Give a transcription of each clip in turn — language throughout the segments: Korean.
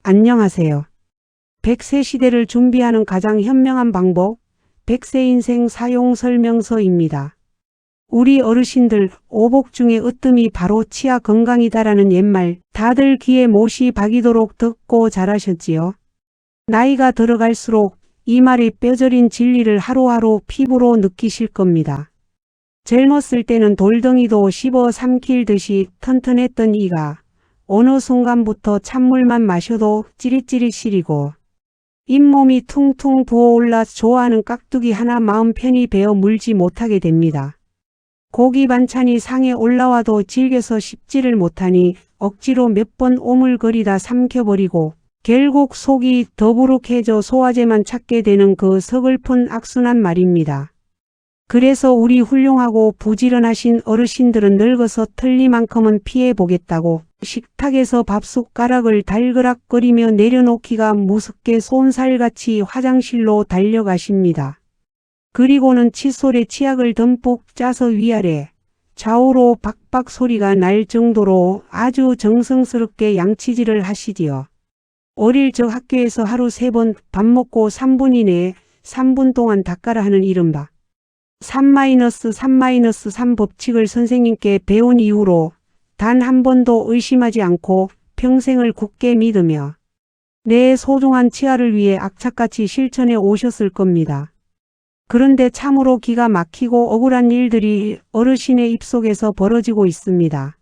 안녕하세요. 100세 시대를 준비하는 가장 현명한 방법, 100세 인생 사용 설명서입니다. 우리 어르신들 오복 중에 으뜸이 바로 치아 건강이다라는 옛말 다들 귀에 못이 박이도록 듣고 자라셨지요. 나이가 들어갈수록 이 말의 뼈저린 진리를 하루하루 피부로 느끼실 겁니다. 젊었을 때는 돌덩이도 씹어 삼킬 듯이 튼튼했던 이가 어느 순간부터 찬물만 마셔도 찌릿찌릿 시리고 잇몸이 퉁퉁 부어올라 좋아하는 깍두기 하나 마음 편히 베어 물지 못하게 됩니다. 고기 반찬이 상에 올라와도 질겨서 씹지를 못하니 억지로 몇 번 오물거리다 삼켜버리고 결국 속이 더부룩해져 소화제만 찾게 되는 그 서글픈 악순환 말입니다. 그래서 우리 훌륭하고 부지런하신 어르신들은 늙어서 틀니만큼은 피해보겠다고 식탁에서 밥숟가락을 달그락거리며 내려놓기가 무섭게 쏜살같이 화장실로 달려가십니다. 그리고는 칫솔에 치약을 듬뿍 짜서 위아래 좌우로 박박 소리가 날 정도로 아주 정성스럽게 양치질을 하시지요. 어릴 적 학교에서 하루 3번 밥 먹고 3분 이내에 3분 동안 닦아라 하는 이른바 3-3-3 법칙을 선생님께 배운 이후로 단 한 번도 의심하지 않고 평생을 굳게 믿으며 내 소중한 치아를 위해 악착같이 실천해 오셨을 겁니다. 그런데 참으로 기가 막히고 억울한 일들이 어르신의 입속에서 벌어지고 있습니다.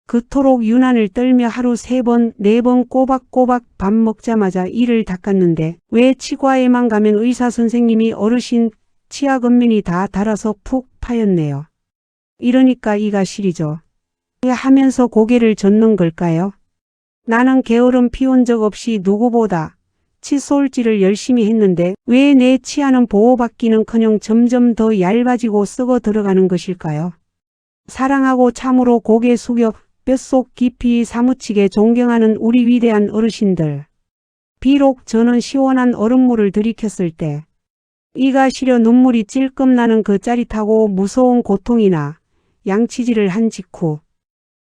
그토록 유난을 떨며 하루 3번, 4번 꼬박꼬박 밥 먹자마자 이를 닦았는데 왜 치과에만 가면 의사 선생님이 어르신 치아 겉면이 다 닳아서 푹 파였네요. 이러니까 이가 시리죠. 하면서 고개를 젓는 걸까요? 나는 게으름 피운 적 없이 누구보다 칫솔질을 열심히 했는데 왜 내 치아는 보호받기는커녕 점점 더 얇아지고 썩어 들어가는 것일까요? 사랑하고 참으로 고개 숙여 뼛속 깊이 사무치게 존경하는 우리 위대한 어르신들. 비록 저는 시원한 얼음물을 들이켰을 때 이가 시려 눈물이 찔끔 나는 그 짜릿하고 무서운 고통이나 양치질을 한 직후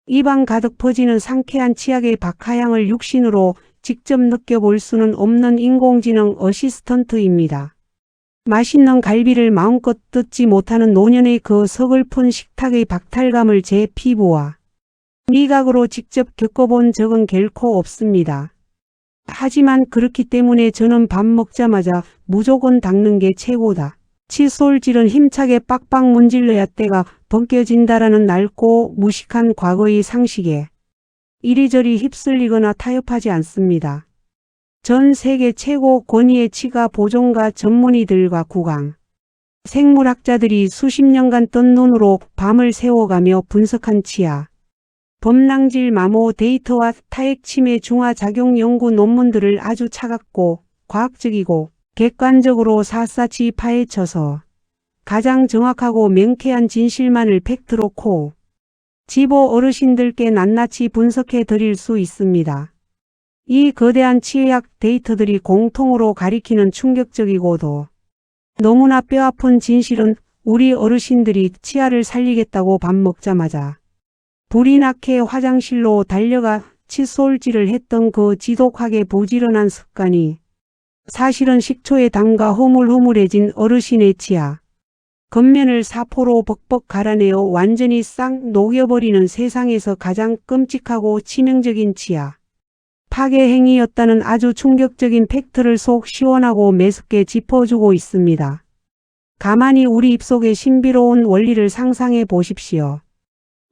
입안 가득 퍼지는 상쾌한 치약의 박하향을 육신으로 직접 느껴볼 수는 없는 인공지능 어시스턴트입니다. 맛있는 갈비를 마음껏 뜯지 못하는 노년의 그 서글픈 식탁의 박탈감을 제 피부와 미각으로 직접 겪어본 적은 결코 없습니다. 하지만 그렇기 때문에 저는 밥 먹자마자 무조건 닦는 게 최고다. 칫솔질은 힘차게 빡빡 문질러야 때가 벗겨진다라는 낡고 무식한 과거의 상식에 이리저리 휩쓸리거나 타협하지 않습니다. 전 세계 최고 권위의 치과 보존가 전문의들과 구강, 생물학자들이 수십 년간 뜬 눈으로 밤을 새워가며 분석한 치아, 범랑질 마모 데이터와 타액 치매 중화 작용 연구 논문들을 아주 차갑고 과학적이고 객관적으로 샅샅이 파헤쳐서 가장 정확하고 명쾌한 진실만을 팩트로 코 집어 어르신들께 낱낱이 분석해 드릴 수 있습니다. 이 거대한 치의학 데이터들이 공통으로 가리키는 충격적이고도 너무나 뼈아픈 진실은 우리 어르신들이 치아를 살리겠다고 밥 먹자마자 불이 나게 화장실로 달려가 칫솔질을 했던 그 지독하게 부지런한 습관이 사실은 식초에 담가 흐물흐물해진 어르신의 치아 겉면을 사포로 벅벅 갈아내어 완전히 싹 녹여버리는 세상에서 가장 끔찍하고 치명적인 치아 파괴 행위였다는 아주 충격적인 팩트를 속 시원하고 매섭게 짚어주고 있습니다. 가만히 우리 입속의 신비로운 원리를 상상해 보십시오.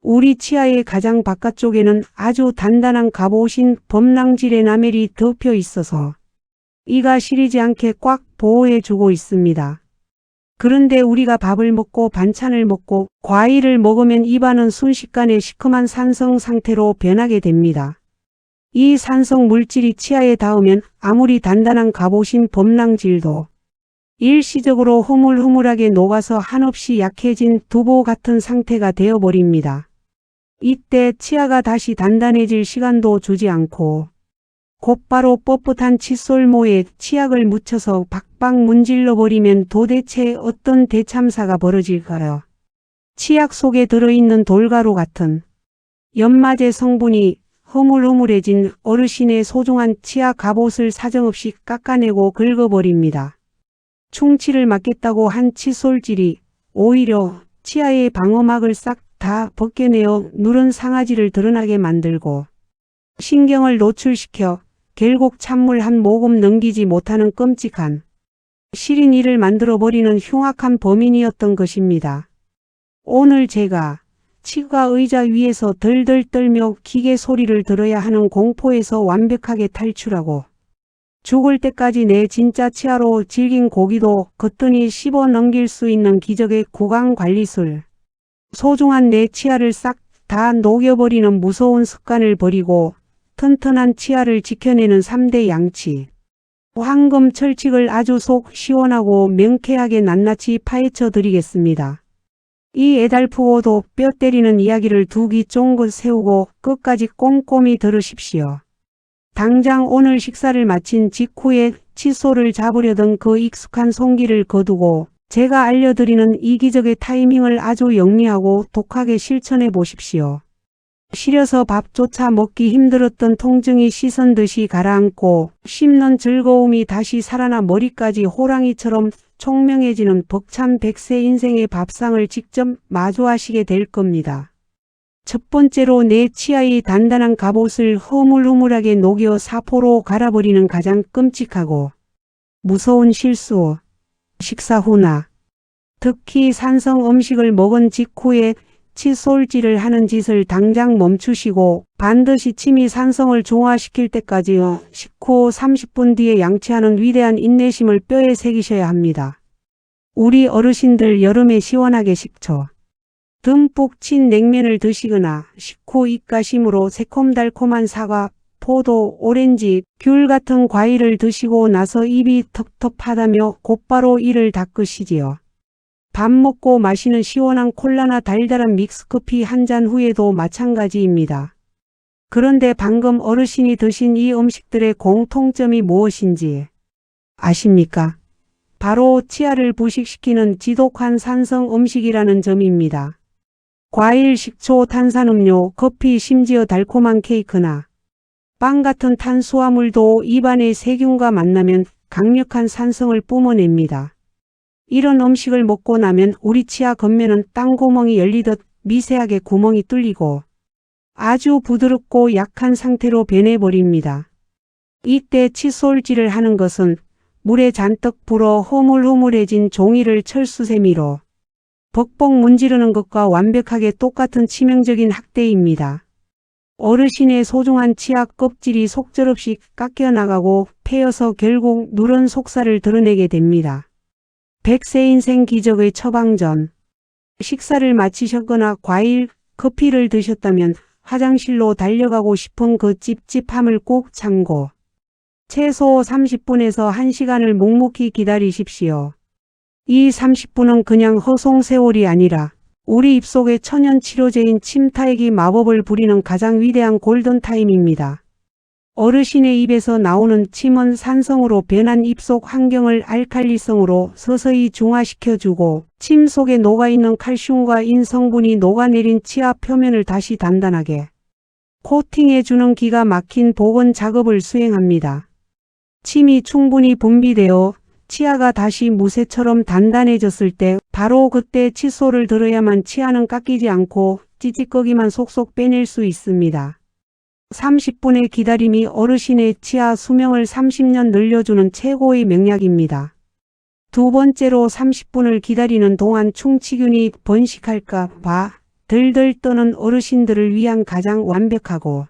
우리 치아의 가장 바깥쪽에는 아주 단단한 갑오신 범랑질의 나멜이 덮여 있어서 이가 시리지 않게 꽉 보호해주고 있습니다. 그런데 우리가 밥을 먹고 반찬을 먹고 과일을 먹으면 입안은 순식간에 시큼한 산성 상태로 변하게 됩니다. 이 산성 물질이 치아에 닿으면 아무리 단단한 갑오신 범랑질도 일시적으로 흐물흐물하게 녹아서 한없이 약해진 두부 같은 상태가 되어버립니다. 이때 치아가 다시 단단해질 시간도 주지 않고 곧바로 뻣뻣한 칫솔모에 치약을 묻혀서 박박 문질러 버리면 도대체 어떤 대참사가 벌어질까요? 치약 속에 들어있는 돌가루 같은 연마제 성분이 허물허물해진 어르신의 소중한 치아 갑옷을 사정없이 깎아내고 긁어버립니다. 충치를 막겠다고 한 칫솔질이 오히려 치아의 방어막을 싹 다 벗겨내어 누런 상아지를 드러나게 만들고 신경을 노출시켜 결국 찬물 한 모금 넘기지 못하는 끔찍한 시린 일을 만들어버리는 흉악한 범인이었던 것입니다. 오늘 제가 치과 의자 위에서 덜덜 떨며 기계 소리를 들어야 하는 공포에서 완벽하게 탈출하고 죽을 때까지 내 진짜 치아로 질긴 고기도 거뜬히 씹어 넘길 수 있는 기적의 구강관리술, 소중한 내 치아를 싹 다 녹여버리는 무서운 습관을 버리고 튼튼한 치아를 지켜내는 3대 양치. 황금 철칙을 아주 속 시원하고 명쾌하게 낱낱이 파헤쳐 드리겠습니다. 이 애달프고도 뼈 때리는 이야기를 두 귀 쫑긋 세우고 끝까지 꼼꼼히 들으십시오. 당장 오늘 식사를 마친 직후에 칫솔을 잡으려던 그 익숙한 손길을 거두고 제가 알려드리는 이 기적의 타이밍을 아주 영리하고 독하게 실천해 보십시오. 시려서 밥조차 먹기 힘들었던 통증이 씻은 듯이 가라앉고 씹는 즐거움이 다시 살아나 머리까지 호랑이처럼 총명해지는 벅찬 100세 인생의 밥상을 직접 마주하시게 될 겁니다. 첫 번째로 내 치아의 단단한 갑옷을 허물허물하게 녹여 사포로 갈아버리는 가장 끔찍하고 무서운 실수. 식사 후나 특히 산성 음식을 먹은 직후에 칫솔질을 하는 짓을 당장 멈추시고 반드시 침이 산성을 중화시킬 때까지 식후 30분 뒤에 양치하는 위대한 인내심을 뼈에 새기셔야 합니다. 우리 어르신들 여름에 시원하게 식초 듬뿍 친 냉면을 드시거나 식후 입가심으로 새콤달콤한 사과, 포도, 오렌지, 귤 같은 과일을 드시고 나서 입이 텁텁하다며 곧바로 이를 닦으시지요. 밥 먹고 마시는 시원한 콜라나 달달한 믹스커피 한 잔 후에도 마찬가지입니다. 그런데 방금 어르신이 드신 이 음식들의 공통점이 무엇인지 아십니까? 바로 치아를 부식시키는 지독한 산성 음식이라는 점입니다. 과일, 식초, 탄산음료, 커피, 심지어 달콤한 케이크나 빵 같은 탄수화물도 입안의 세균과 만나면 강력한 산성을 뿜어냅니다. 이런 음식을 먹고 나면 우리 치아 겉면은 땅구멍이 열리듯 미세하게 구멍이 뚫리고 아주 부드럽고 약한 상태로 변해버립니다. 이때 칫솔질을 하는 것은 물에 잔뜩 불어 허물허물해진 종이를 철수세미로 벅벅 문지르는 것과 완벽하게 똑같은 치명적인 학대입니다. 어르신의 소중한 치아 껍질이 속절없이 깎여나가고 패여서 결국 누런 속살을 드러내게 됩니다. 100세 인생 기적의 처방전. 식사를 마치셨거나 과일, 커피를 드셨다면 화장실로 달려가고 싶은 그 찝찝함을 꼭 참고 최소 30분에서 1시간을 묵묵히 기다리십시오. 이 30분은 그냥 허송세월이 아니라 우리 입속의 천연치료제인 침타액이 마법을 부리는 가장 위대한 골든타임입니다. 어르신의 입에서 나오는 침은 산성으로 변한 입속 환경을 알칼리성으로 서서히 중화시켜주고 침 속에 녹아있는 칼슘과 인 성분이 녹아내린 치아 표면을 다시 단단하게 코팅해주는 기가 막힌 복원 작업을 수행합니다. 침이 충분히 분비되어 치아가 다시 무쇠처럼 단단해졌을 때 바로 그때 칫솔을 들어야만 치아는 깎이지 않고 찌찌꺼기만 속속 빼낼 수 있습니다. 30분의 기다림이 어르신의 치아 수명을 30년 늘려주는 최고의 명약입니다. 두 번째로 30분을 기다리는 동안 충치균이 번식할까 봐 들들 떠는 어르신들을 위한 가장 완벽하고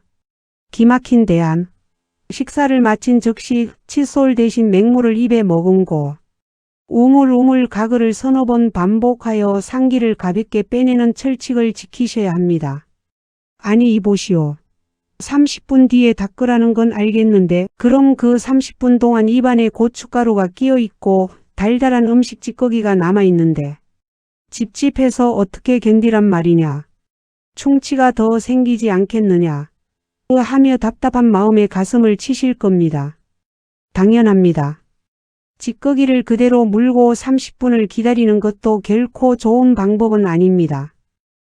기막힌 대안. 식사를 마친 즉시 칫솔 대신 맹물을 입에 머금고 우물우물 가글을 서너 번 반복하여 상기를 가볍게 빼내는 철칙을 지키셔야 합니다. 아니 이보시오. 30분 뒤에 닦으라는 건 알겠는데 그럼 그 30분 동안 입안에 고춧가루가 끼어있고 달달한 음식 찌꺼기가 남아있는데 찝찝해서 어떻게 견디란 말이냐. 충치가 더 생기지 않겠느냐. 하며 답답한 마음에 가슴을 치실 겁니다. 당연합니다. 찌꺼기를 그대로 물고 30분을 기다리는 것도 결코 좋은 방법은 아닙니다.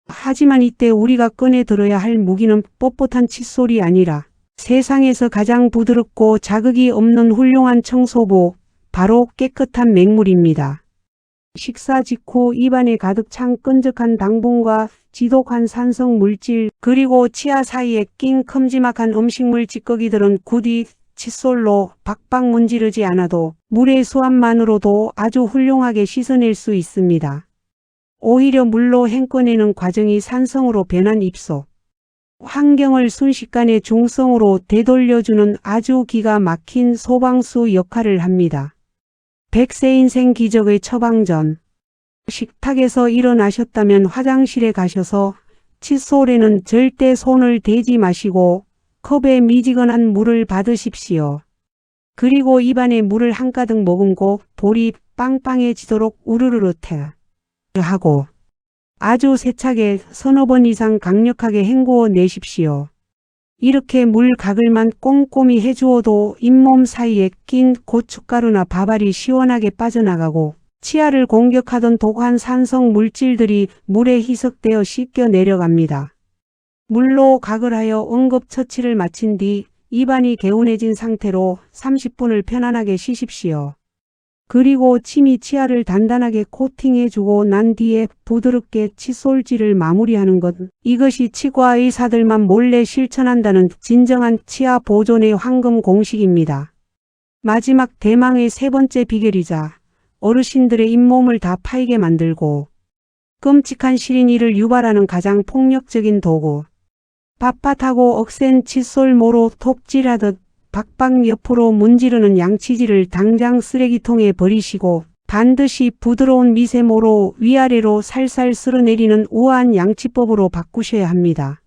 하지만 이때 우리가 꺼내 들어야 할 무기는 뻣뻣한 칫솔이 아니라 세상에서 가장 부드럽고 자극이 없는 훌륭한 청소부, 바로 깨끗한 맹물입니다. 식사 직후 입안에 가득 찬 끈적한 당분과 지독한 산성 물질, 그리고 치아 사이에 낀 큼지막한 음식물 찌꺼기들은 굳이 칫솔로 박박 문지르지 않아도 물의 수압만으로도 아주 훌륭하게 씻어낼 수 있습니다. 오히려 물로 헹궈내는 과정이 산성으로 변한 입속, 환경을 순식간에 중성으로 되돌려주는 아주 기가 막힌 소방수 역할을 합니다. 100세 인생 기적의 처방전. 식탁에서 일어나셨다면 화장실에 가셔서 칫솔에는 절대 손을 대지 마시고 컵에 미지근한 물을 받으십시오. 그리고 입안에 물을 한가득 머금고 볼이 빵빵해지도록 우르르르 하고 아주 세차게 서너 번 이상 강력하게 헹구어 내십시오. 이렇게 물 가글만 꼼꼼히 해주어도 잇몸 사이에 낀 고춧가루나 밥알이 시원하게 빠져나가고 치아를 공격하던 독한 산성 물질들이 물에 희석되어 씻겨 내려갑니다. 물로 가글하여 응급처치를 마친 뒤 입안이 개운해진 상태로 30분을 편안하게 쉬십시오. 그리고 침이 치아를 단단하게 코팅해주고 난 뒤에 부드럽게 칫솔질을 마무리하는 것. 이것이 치과 의사들만 몰래 실천한다는 진정한 치아 보존의 황금 공식입니다. 마지막 대망의 세 번째 비결이자 어르신들의 잇몸을 다 파이게 만들고 끔찍한 시린이를 유발하는 가장 폭력적인 도구. 빳빳하고 억센 칫솔모로 톱질하듯 박박 옆으로 문지르는 양치질을 당장 쓰레기통에 버리시고 반드시 부드러운 미세모로 위아래로 살살 쓸어내리는 우아한 양치법으로 바꾸셔야 합니다.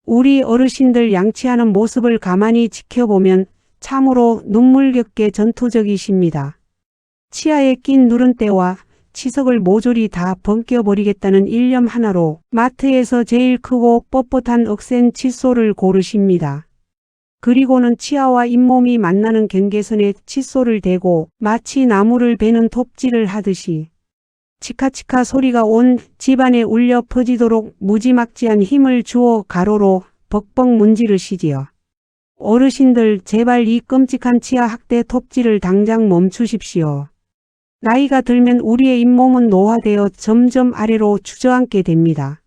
우리 어르신들 양치하는 모습을 가만히 지켜보면 참으로 눈물겹게 전투적이십니다. 치아에 낀 누른때와 치석을 모조리 다 벗겨버리겠다는 일념 하나로 마트에서 제일 크고 뻣뻣한 억센 칫솔을 고르십니다. 그리고는 치아와 잇몸이 만나는 경계선에 칫솔을 대고 마치 나무를 베는 톱질을 하듯이 치카치카 소리가 온 집안에 울려 퍼지도록 무지막지한 힘을 주어 가로로 벅벅 문지르시지요. 어르신들 제발 이 끔찍한 치아 학대 톱질을 당장 멈추십시오. 나이가 들면 우리의 잇몸은 노화되어 점점 아래로 주저앉게 됩니다.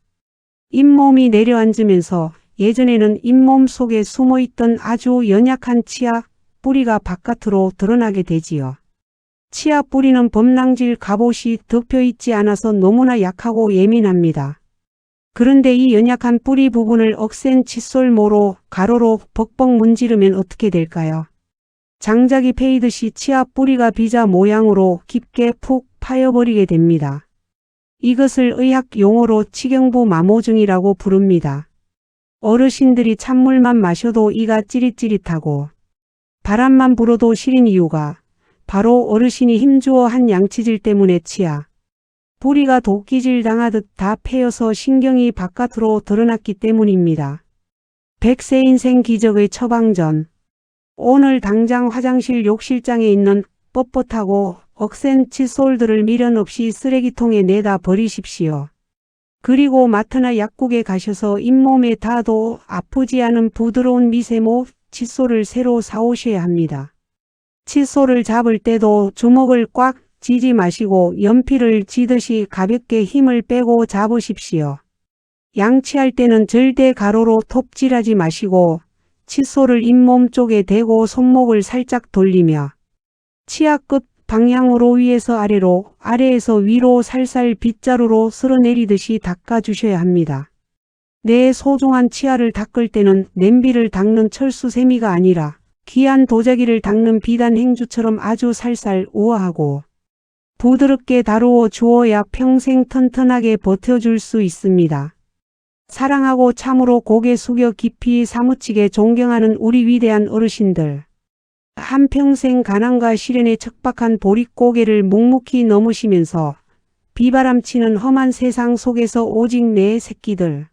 잇몸이 내려앉으면서 예전에는 잇몸 속에 숨어있던 아주 연약한 치아 뿌리가 바깥으로 드러나게 되지요. 치아 뿌리는 범랑질 갑옷이 덮여있지 않아서 너무나 약하고 예민합니다. 그런데 이 연약한 뿌리 부분을 억센 칫솔모로 가로로 벅벅 문지르면 어떻게 될까요? 장작이 패이듯이 치아 뿌리가 비자 모양으로 깊게 푹 파여버리게 됩니다. 이것을 의학 용어로 치경부 마모증이라고 부릅니다. 어르신들이 찬물만 마셔도 이가 찌릿찌릿하고 바람만 불어도 시린 이유가 바로 어르신이 힘주어 한 양치질 때문에 치아 뿌리가 도끼질 당하듯 다 패여서 신경이 바깥으로 드러났기 때문입니다. 100세 인생 기적의 처방전. 오늘 당장 화장실 욕실장에 있는 뻣뻣하고 억센 칫솔들을 미련 없이 쓰레기통에 내다 버리십시오. 그리고 마트나 약국에 가셔서 잇몸에 닿아도 아프지 않은 부드러운 미세모 칫솔을 새로 사오셔야 합니다. 칫솔을 잡을 때도 주먹을 꽉 쥐지 마시고 연필을 쥐듯이 가볍게 힘을 빼고 잡으십시오. 양치할 때는 절대 가로로 톱질하지 마시고 칫솔을 잇몸 쪽에 대고 손목을 살짝 돌리며 치아 끝 방향으로 위에서 아래로, 아래에서 위로 살살 빗자루로 쓸어내리듯이 닦아주셔야 합니다. 내 소중한 치아를 닦을 때는 냄비를 닦는 철수세미가 아니라 귀한 도자기를 닦는 비단 행주처럼 아주 살살 우아하고 부드럽게 다루어 주어야 평생 튼튼하게 버텨줄 수 있습니다. 사랑하고 참으로 고개 숙여 깊이 사무치게 존경하는 우리 위대한 어르신들. 한평생 가난과 시련에 척박한 보릿고개를 묵묵히 넘으시면서 비바람치는 험한 세상 속에서 오직 내 새끼들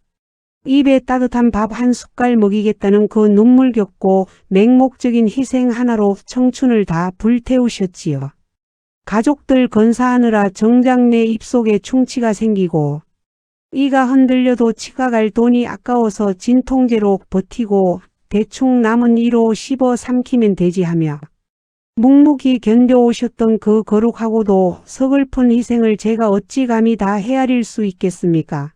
입에 따뜻한 밥 한 숟갈 먹이겠다는 그 눈물겹고 맹목적인 희생 하나로 청춘을 다 불태우셨지요. 가족들 건사하느라 정작 내 입속에 충치가 생기고 이가 흔들려도 치과 갈 돈이 아까워서 진통제로 버티고 대충 남은 이로 씹어 삼키면 되지 하며 묵묵히 견뎌오셨던 그 거룩하고도 서글픈 희생을 제가 어찌 감히 다 헤아릴 수 있겠습니까?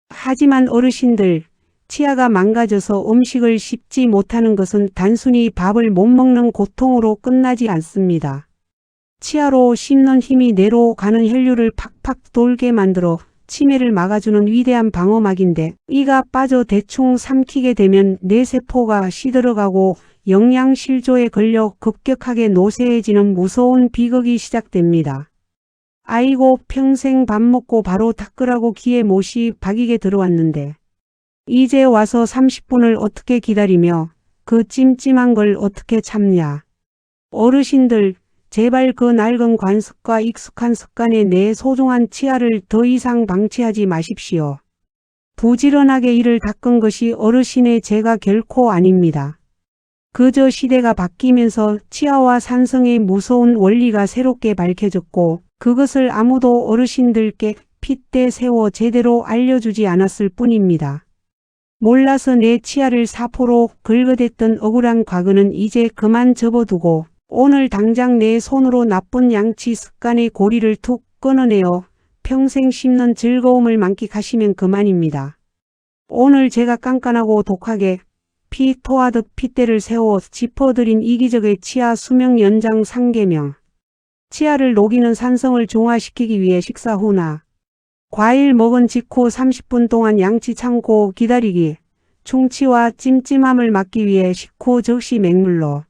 하지만 어르신들, 치아가 망가져서 음식을 씹지 못하는 것은 단순히 밥을 못 먹는 고통으로 끝나지 않습니다. 치아로 씹는 힘이 뇌로 가는 혈류를 팍팍 돌게 만들어 치매를 막아주는 위대한 방어막인데 이가 빠져 대충 삼키게 되면 뇌세포가 시들어가고 영양실조에 걸려 급격하게 노쇠해지는 무서운 비극이 시작됩니다. 아이고 평생 밥 먹고 바로 닦으라고 귀에 못이 박이게 들어왔는데 이제 와서 30분을 어떻게 기다리며 그 찜찜한 걸 어떻게 참냐. 어르신들 제발 그 낡은 관습과 익숙한 습관에 내 소중한 치아를 더 이상 방치하지 마십시오. 부지런하게 이를 닦은 것이 어르신의 죄가 결코 아닙니다. 그저 시대가 바뀌면서 치아와 산성의 무서운 원리가 새롭게 밝혀졌고 그것을 아무도 어르신들께 핏대 세워 제대로 알려주지 않았을 뿐입니다. 몰라서 내 치아를 사포로 긁어댔던 억울한 과거는 이제 그만 접어두고 오늘 당장 내 손으로 나쁜 양치 습관의 고리를 툭 끊어내어 평생 씹는 즐거움을 만끽하시면 그만입니다. 오늘 제가 깐깐하고 독하게 피 토하듯 핏대를 세워 짚어드린 이기적의 치아 수명 연장 상계명. 치아를 녹이는 산성을 중화시키기 위해 식사 후나 과일 먹은 직후 30분 동안 양치 참고 기다리기. 충치와 찜찜함을 막기 위해 식후 적시 맹물로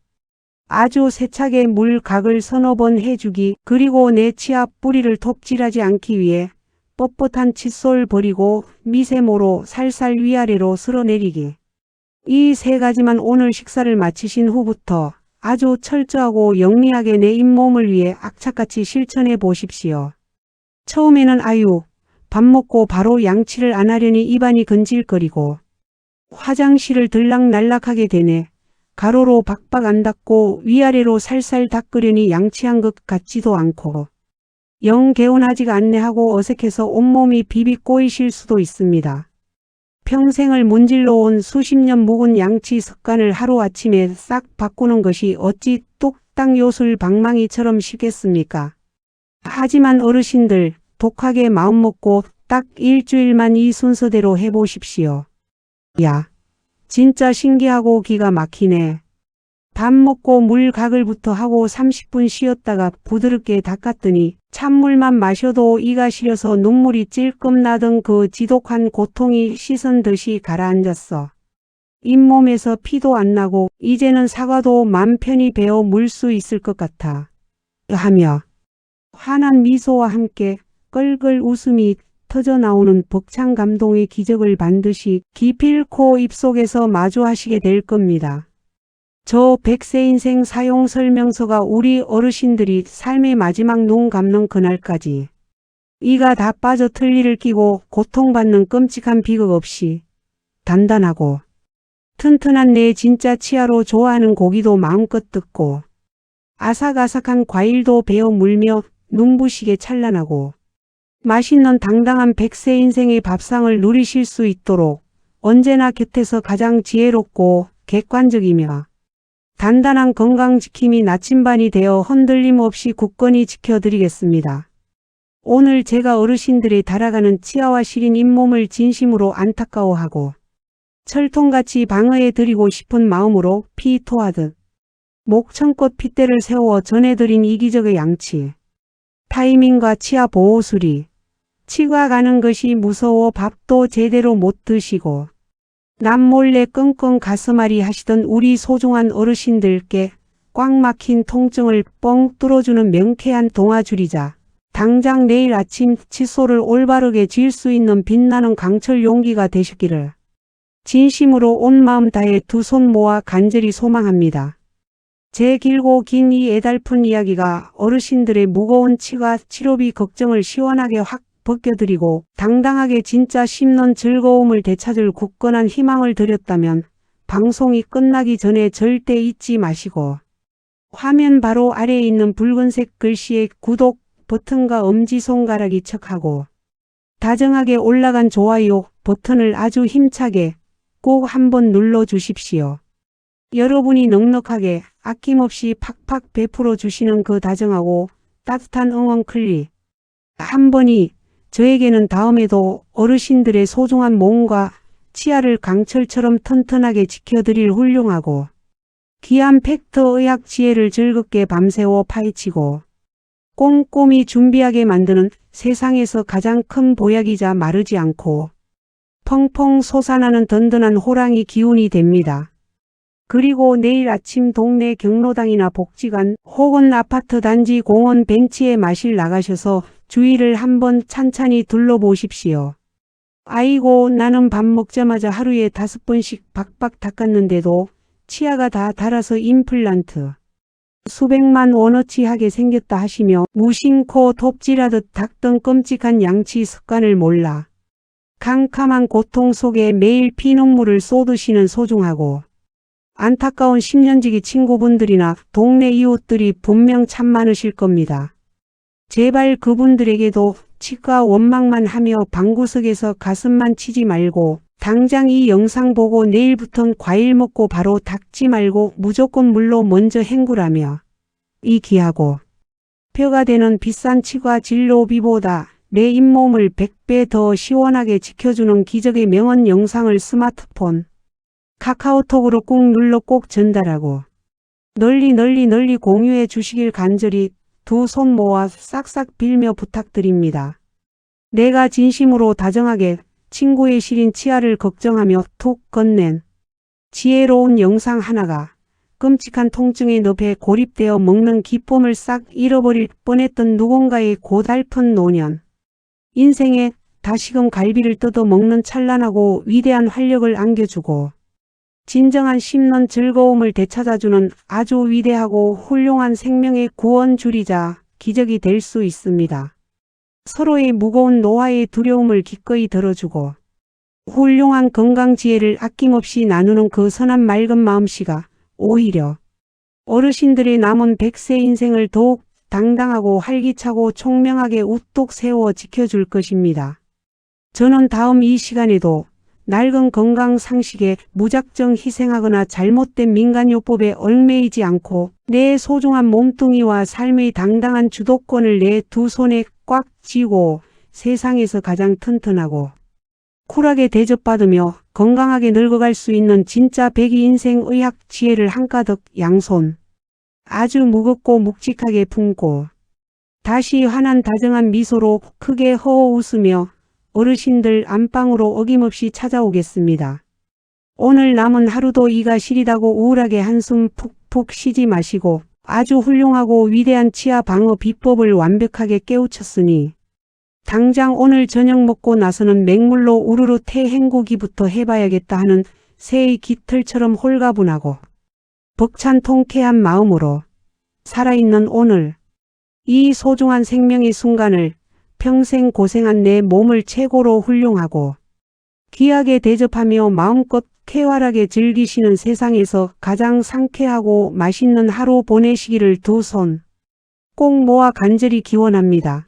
아주 세차게 물각을 서너 번 해주기. 그리고 내 치아 뿌리를 톱질하지 않기 위해 뻣뻣한 칫솔 버리고 미세모로 살살 위아래로 쓸어내리기. 이 세 가지만 오늘 식사를 마치신 후부터 아주 철저하고 영리하게 내 잇몸을 위해 악착같이 실천해 보십시오. 처음에는 아유, 밥 먹고 바로 양치를 안 하려니 입안이 근질거리고 화장실을 들락날락하게 되네. 가로로 박박 안 닦고 위아래로 살살 닦으려니 양치한 것 같지도 않고 영 개운하지가 않네 하고 어색해서 온몸이 비비 꼬이실 수도 있습니다. 평생을 문질러 온 수십 년 묵은 양치 습관을 하루아침에 싹 바꾸는 것이 어찌 뚝딱 요술 방망이처럼 쉽겠습니까? 하지만 어르신들 독하게 마음먹고 딱 일주일만 이 순서대로 해보십시오. 야, 진짜 신기하고 기가 막히네. 밥 먹고 물 가글부터 하고 30분 쉬었다가 부드럽게 닦았더니 찬물만 마셔도 이가 시려서 눈물이 찔끔 나던 그 지독한 고통이 씻은 듯이 가라앉았어. 잇몸에서 피도 안 나고 이제는 사과도 맘 편히 베어 물 수 있을 것 같아. 하며 환한 미소와 함께 끌끌 웃음이 터져나오는 벅찬 감동의 기적을 반드시 기필코 입속에서 마주하시게 될 겁니다. 저 100세 인생 사용 설명서가 우리 어르신들이 삶의 마지막 눈 감는 그날까지 이가 다 빠져 틀니를 끼고 고통받는 끔찍한 비극 없이 단단하고 튼튼한 내 진짜 치아로 좋아하는 고기도 마음껏 뜯고 아삭아삭한 과일도 베어 물며 눈부시게 찬란하고 맛있는 당당한 100세 인생의 밥상을 누리실 수 있도록 언제나 곁에서 가장 지혜롭고 객관적이며 단단한 건강지킴이 나침반이 되어 흔들림 없이 굳건히 지켜드리겠습니다. 오늘 제가 어르신들의 달아가는 치아와 시린 잇몸을 진심으로 안타까워하고 철통같이 방어해드리고 싶은 마음으로 피 토하듯 목청껏 핏대를 세워 전해드린 이기적의 양치, 타이밍과 치아 보호술이 치과 가는 것이 무서워 밥도 제대로 못 드시고 남몰래 끙끙 가슴앓이 하시던 우리 소중한 어르신들께 꽉 막힌 통증을 뻥 뚫어주는 명쾌한 동아줄이자 당장 내일 아침 칫솔을 올바르게 쥘 수 있는 빛나는 강철 용기가 되시기를 진심으로 온 마음 다해 두 손 모아 간절히 소망합니다. 제 길고 긴 이 애달픈 이야기가 어르신들의 무거운 치과 치료비 걱정을 시원하게 확 벗겨드리고 당당하게 진짜 씹는 즐거움을 되찾을 굳건한 희망을 드렸다면 방송이 끝나기 전에 절대 잊지 마시고 화면 바로 아래에 있는 붉은색 글씨의 구독 버튼과 엄지손가락이 척하고 다정하게 올라간 좋아요 버튼을 아주 힘차게 꼭 한번 눌러 주십시오. 여러분이 넉넉하게 아낌없이 팍팍 베풀어 주시는 그 다정하고 따뜻한 응원 클릭 한 번이 저에게는 다음에도 어르신들의 소중한 몸과 치아를 강철처럼 튼튼하게 지켜드릴 훌륭하고 귀한 팩트 의학 지혜를 즐겁게 밤새워 파헤치고 꼼꼼히 준비하게 만드는 세상에서 가장 큰 보약이자 마르지 않고 펑펑 솟아나는 든든한 호랑이 기운이 됩니다. 그리고 내일 아침 동네 경로당이나 복지관 혹은 아파트 단지 공원 벤치에 마실 나가셔서 주위를 한번 찬찬히 둘러보십시오. 아이고 나는 밥 먹자마자 하루에 5번씩 박박 닦았는데도 치아가 다 닳아서 임플란트 수백만 원어치하게 생겼다 하시며 무심코 톱질하듯 닦던 끔찍한 양치 습관을 몰라 캄캄한 고통 속에 매일 피눈물을 쏟으시는 소중하고 안타까운 10년지기 친구분들이나 동네 이웃들이 분명 참 많으실 겁니다. 제발 그분들에게도 치과 원망만 하며 방구석에서 가슴만 치지 말고 당장 이 영상 보고 내일부턴 과일 먹고 바로 닦지 말고 무조건 물로 먼저 헹구라며 이 귀하고 뼈가 되는 비싼 치과 진료비보다 내 잇몸을 100배 더 시원하게 지켜주는 기적의 명언 영상을 스마트폰 카카오톡으로 꾹 눌러 꼭 전달하고 널리 공유해 주시길 간절히 두 손 모아 싹싹 빌며 부탁드립니다. 내가 진심으로 다정하게 친구의 시린 치아를 걱정하며 툭 건넨 지혜로운 영상 하나가 끔찍한 통증의 늪에 고립되어 먹는 기쁨을 싹 잃어버릴 뻔했던 누군가의 고달픈 노년. 인생에 다시금 갈비를 뜯어 먹는 찬란하고 위대한 활력을 안겨주고 진정한 씹는 즐거움을 되찾아주는 아주 위대하고 훌륭한 생명의 구원줄이자 기적이 될 수 있습니다. 서로의 무거운 노화의 두려움을 기꺼이 덜어주고 훌륭한 건강 지혜를 아낌없이 나누는 그 선한 맑은 마음씨가 오히려 어르신들의 남은 100세 인생을 더욱 당당하고 활기차고 총명하게 우뚝 세워 지켜줄 것입니다. 저는 다음 이 시간에도 낡은 건강 상식에 무작정 희생하거나 잘못된 민간요법에 얽매이지 않고 내 소중한 몸뚱이와 삶의 당당한 주도권을 내 두 손에 꽉 쥐고 세상에서 가장 튼튼하고 쿨하게 대접받으며 건강하게 늙어갈 수 있는 진짜 백이 인생 의학 지혜를 한가득 양손 아주 무겁고 묵직하게 품고 다시 환한 다정한 미소로 크게 허어 웃으며 어르신들 안방으로 어김없이 찾아오겠습니다. 오늘 남은 하루도 이가 시리다고 우울하게 한숨 푹푹 쉬지 마시고 아주 훌륭하고 위대한 치아 방어 비법을 완벽하게 깨우쳤으니 당장 오늘 저녁 먹고 나서는 맹물로 우르르 태 헹구기부터 해봐야겠다 하는 새의 깃털처럼 홀가분하고 벅찬 통쾌한 마음으로 살아있는 오늘 이 소중한 생명의 순간을 평생 고생한 내 몸을 최고로 훌륭하고 귀하게 대접하며 마음껏 쾌활하게 즐기시는 세상에서 가장 상쾌하고 맛있는 하루 보내시기를 두 손 꼭 모아 간절히 기원합니다.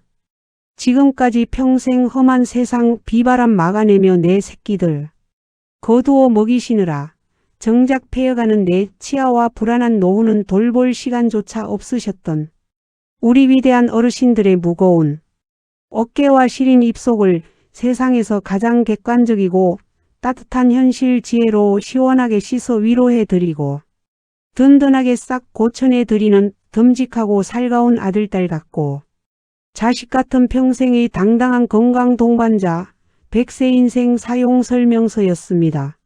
지금까지 평생 험한 세상 비바람 막아내며 내 새끼들 거두어 먹이시느라 정작 패여가는 내 치아와 불안한 노후는 돌볼 시간조차 없으셨던 우리 위대한 어르신들의 무거운 어깨와 시린 입속을 세상에서 가장 객관적이고 따뜻한 현실 지혜로 시원하게 씻어 위로해드리고 든든하게 싹 고쳐내드리는 듬직하고 살가운 아들딸 같고 자식 같은 평생의 당당한 건강 동반자 100세 인생 사용 설명서였습니다.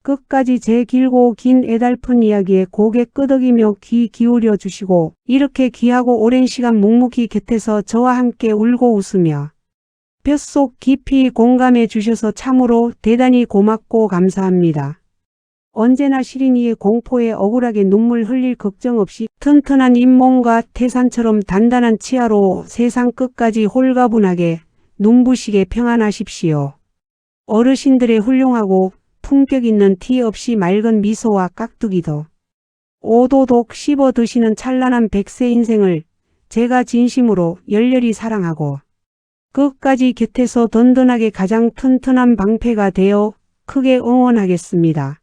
끝까지 제 길고 긴 애달픈 이야기에 고개 끄덕이며 귀 기울여 주시고 이렇게 귀하고 오랜 시간 묵묵히 곁에서 저와 함께 울고 웃으며 뼛속 깊이 공감해 주셔서 참으로 대단히 고맙고 감사합니다. 언제나 시린이의 공포에 억울하게 눈물 흘릴 걱정 없이 튼튼한 잇몸과 태산처럼 단단한 치아로 세상 끝까지 홀가분하게 눈부시게 평안하십시오. 어르신들의 훌륭하고 품격 있는 티 없이 맑은 미소와 깍두기도 오도독 씹어 드시는 찬란한 100세 인생을 제가 진심으로 열렬히 사랑하고 끝까지 곁에서 든든하게 가장 튼튼한 방패가 되어 크게 응원하겠습니다.